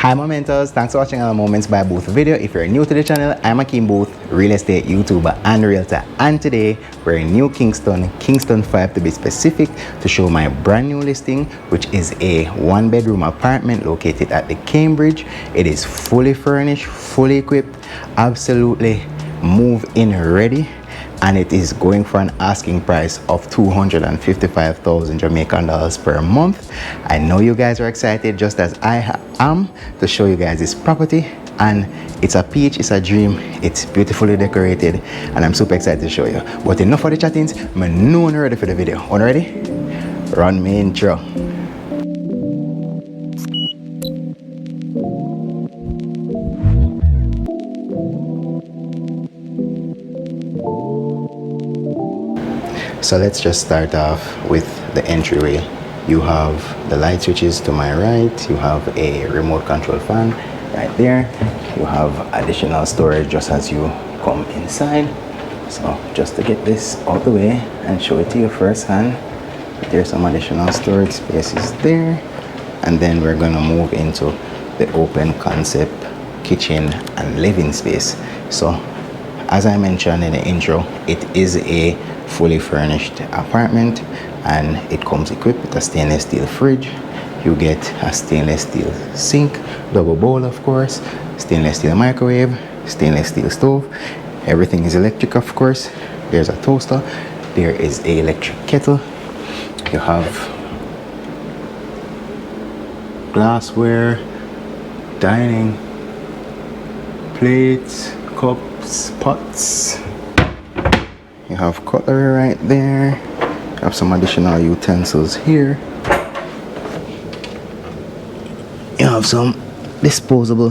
Hi Momentous, thanks for watching another Moments by Boothe video. If you're new to the channel, I'm Akeem Boothe, real estate YouTuber and realtor, and today we're in New Kingston 5 to be specific, to show my brand new listing, which is a 1-bedroom apartment located at the Cambridge. It is fully furnished, fully equipped, absolutely move-in ready, and it is going for an asking price of 255,000 Jamaican dollars per month. I know you guys are excited just as I am to show you guys this property, and it's a peach, it's a dream, it's beautifully decorated, and I'm super excited to show you. But enough for the chattings, I know I'm ready for the video. Are you ready? Run me intro. So let's just start off with the entryway. You have the light switches to my right, you have a remote control fan right there, you have additional storage just as you come inside. So just to get this out the way and show it to you firsthand, there's some additional storage spaces there, and then we're gonna move into the open concept kitchen and living space. So as I mentioned in the intro, it is a fully furnished apartment, and it comes equipped with a stainless steel fridge. You get a stainless steel sink, double bowl of course, stainless steel microwave, stainless steel stove. Everything is electric of course. There's a toaster, there is a electric kettle. You have glassware, dining, plates, cups, pots. You have cutlery right there. You have some additional utensils here. You have some disposable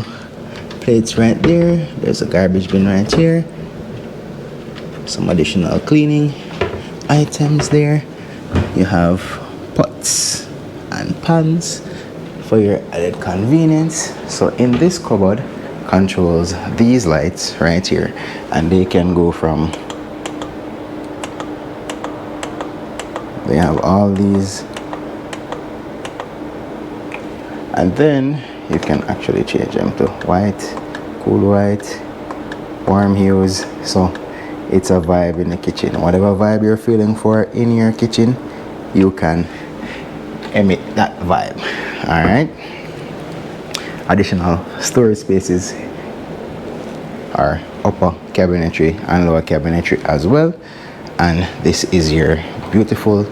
plates right there. There's a garbage bin right here. Some additional cleaning items there. You have pots and pans for your added convenience. So in this cupboard controls these lights right here, and they can go from, they have all these, and then you can actually change them to white, cool white, warm hues. So it's a vibe in the kitchen. Whatever vibe you're feeling for in your kitchen, you can emit that vibe. All right. Additional storage spaces are upper cabinetry and lower cabinetry as well, and this is your beautiful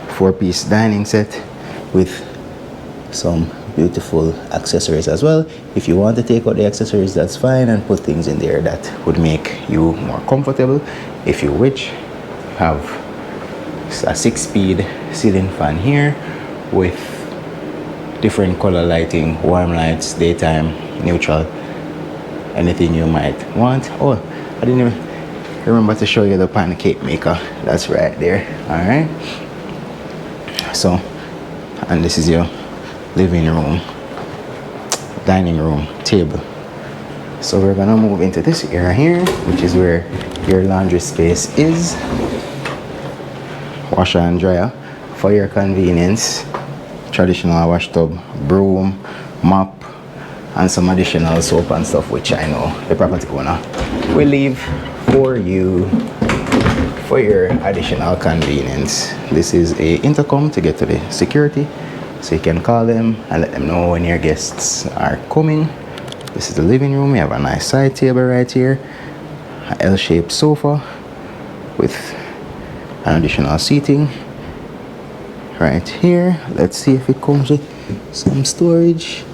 4-piece dining set with some beautiful accessories as well. If you want to take out the accessories, that's fine, and put things in there that would make you more comfortable. If you wish, you have a 6-speed ceiling fan here with different color lighting, warm lights, daytime, neutral, anything you might want. Oh, I didn't even remember to show you the pancake maker. That's right there. All right. So, and this is your living room, dining room, table. So we're gonna move into this area here, which is where your laundry space is. Washer and dryer for your convenience. Traditional wash tub, broom, mop, and some additional soap and stuff, which I know the property owner will leave for you for your additional convenience. This is a intercom to get to the security, so you can call them and let them know when your guests are coming. This is the living room. We have a nice side table right here, an L-shaped sofa with an additional seating right here. Let's see if it comes with some storage.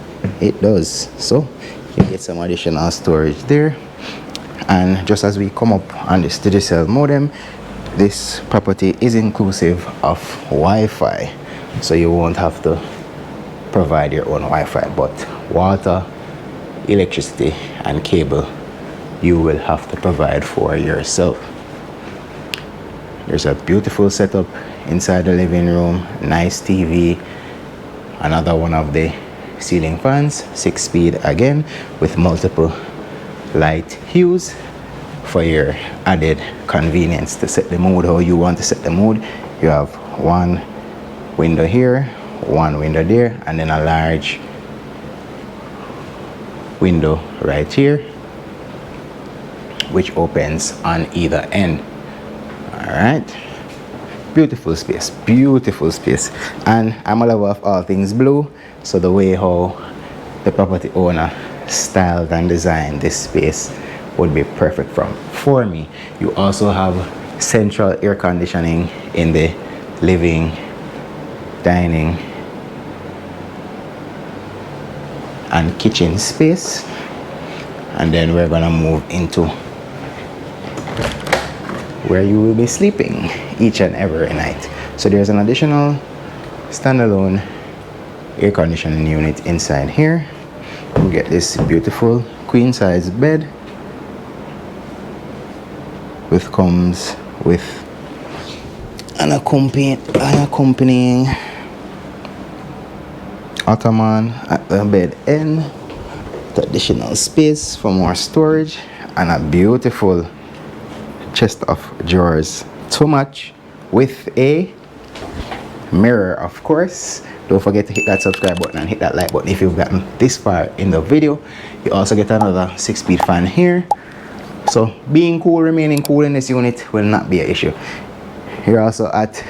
It does. So you get some additional storage there. And just as we come up on this Digicel modem, this property is inclusive of Wi-Fi, so you won't have to provide your own Wi-Fi, but water, electricity, and cable you will have to provide for yourself. There's a beautiful setup inside the living room, nice TV, another one of the ceiling fans, 6-speed again, with multiple light hues for your added convenience to set the mood how you want to set the mood. You have one window here, one window there, and then a large window right here, which opens on either end. All right, beautiful space, beautiful space. And I'm a lover of all things blue, so the way how the property owner styled and designed this space would be perfect for me. You also have central air conditioning in the living, dining and kitchen space, and then we're gonna move into where you will be sleeping each and every night. So there's an additional standalone air conditioning unit inside here. You get this beautiful queen size bed, which comes with an accompanying ottoman at the bed end, with additional space for more storage, and a beautiful chest of drawers to match with a mirror, of course. Don't forget to hit that subscribe button and hit that like button if you've gotten this far in the video. You also get another 6-speed fan here, so being cool, remaining cool in this unit will not be an issue. You're also at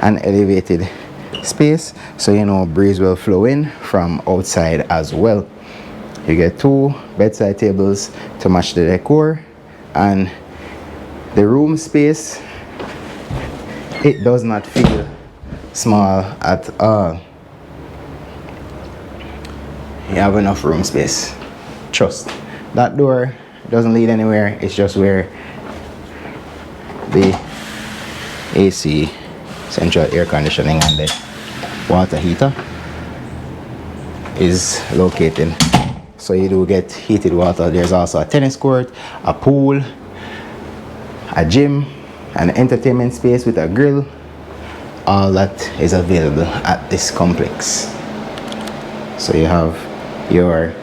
an elevated space, so you know breeze will flow in from outside as well. You get 2 bedside tables to match the decor, and the room space, it does not feel small at all. You have enough room space, trust. That door doesn't lead anywhere, it's just where the AC, central air conditioning, and the water heater is located. So you do get heated water. There's also a tennis court, a pool, a gym, an entertainment space with a grill. All that is available at this complex. So you have your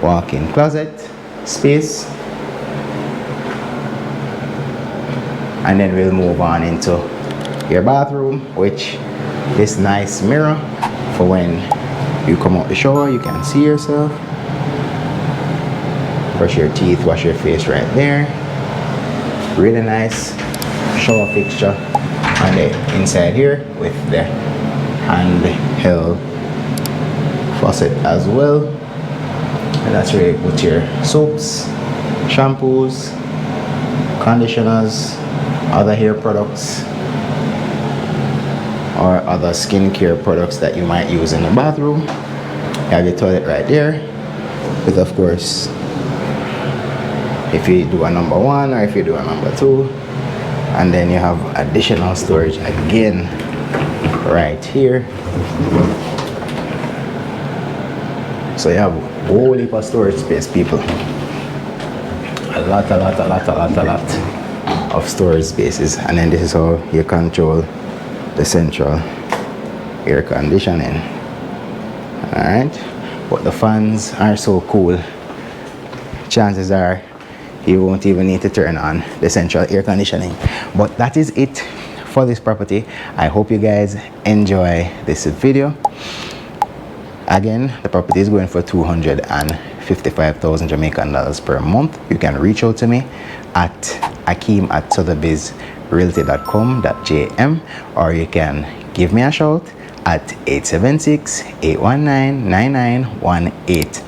walk-in closet space, and then we'll move on into your bathroom, which this nice mirror for when you come out the shower, you can see yourself. Brush your teeth, wash your face right there. Really nice shower fixture on the inside here with the handheld faucet as well. And that's where you put your soaps, shampoos, conditioners, other hair products, or other skincare products that you might use in the bathroom. You have your toilet right there with, of course, if you do a number 1 or if you do a number 2, and then you have additional storage again right here. So you have a whole heap of storage space, people. A lot of storage spaces. And then this is how you control the central air conditioning. Alright, but the fans are so cool, chances are you won't even need to turn on the central air conditioning. But that is it for this property. I hope you guys enjoy this video. Again, the property is going for 255,000 Jamaican dollars per month. You can reach out to me at Akeem at sotheby'srealty.com.jm, or you can give me a shout at 876-819-9918.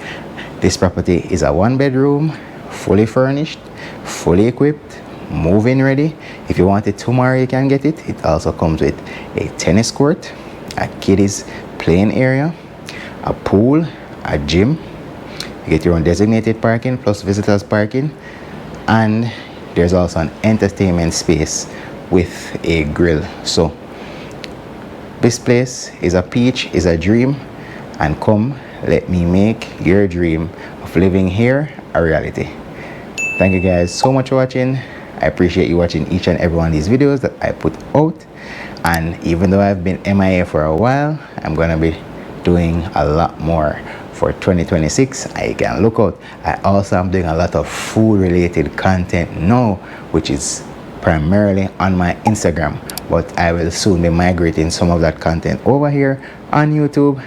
This property is a 1-bedroom, fully furnished, fully equipped, move-in ready. If you want it tomorrow, you can get it. It also comes with a tennis court, a kiddies playing area, a pool, a gym. You get your own designated parking plus visitors parking, and there's also an entertainment space with a grill. So this place is a peach, is a dream, and come let me make your dream of living here a reality. Thank you guys so much for watching. I appreciate you watching each and every one of these videos that I put out. And even though I've been MIA for a while, I'm gonna be doing a lot more for 2026. I can look out. I also am doing a lot of food related content now, which is primarily on my Instagram, but I will soon be migrating some of that content over here on YouTube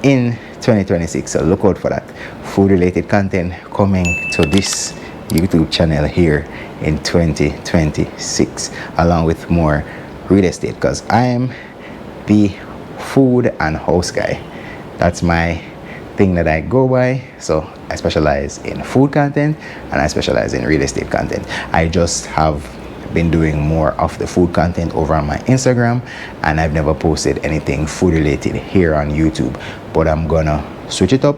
in 2026. So look out for that food related content coming to this YouTube channel here in 2026, along with more real estate, because I am the food and house guy. That's my thing that I go by. So I specialize in food content and I specialize in real estate content. I just have been doing more of the food content over on my Instagram, and I've never posted anything food related here on YouTube, but I'm gonna switch it up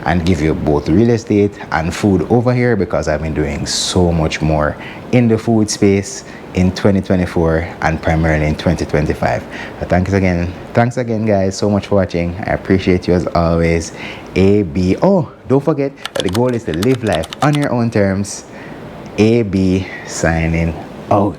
and give you both real estate and food over here, because I've been doing so much more in the food space in 2024 and primarily in 2025. Thanks again guys so much for watching. I appreciate you as always. AB, oh, don't forget that the goal is to live life on your own terms. AB signing out.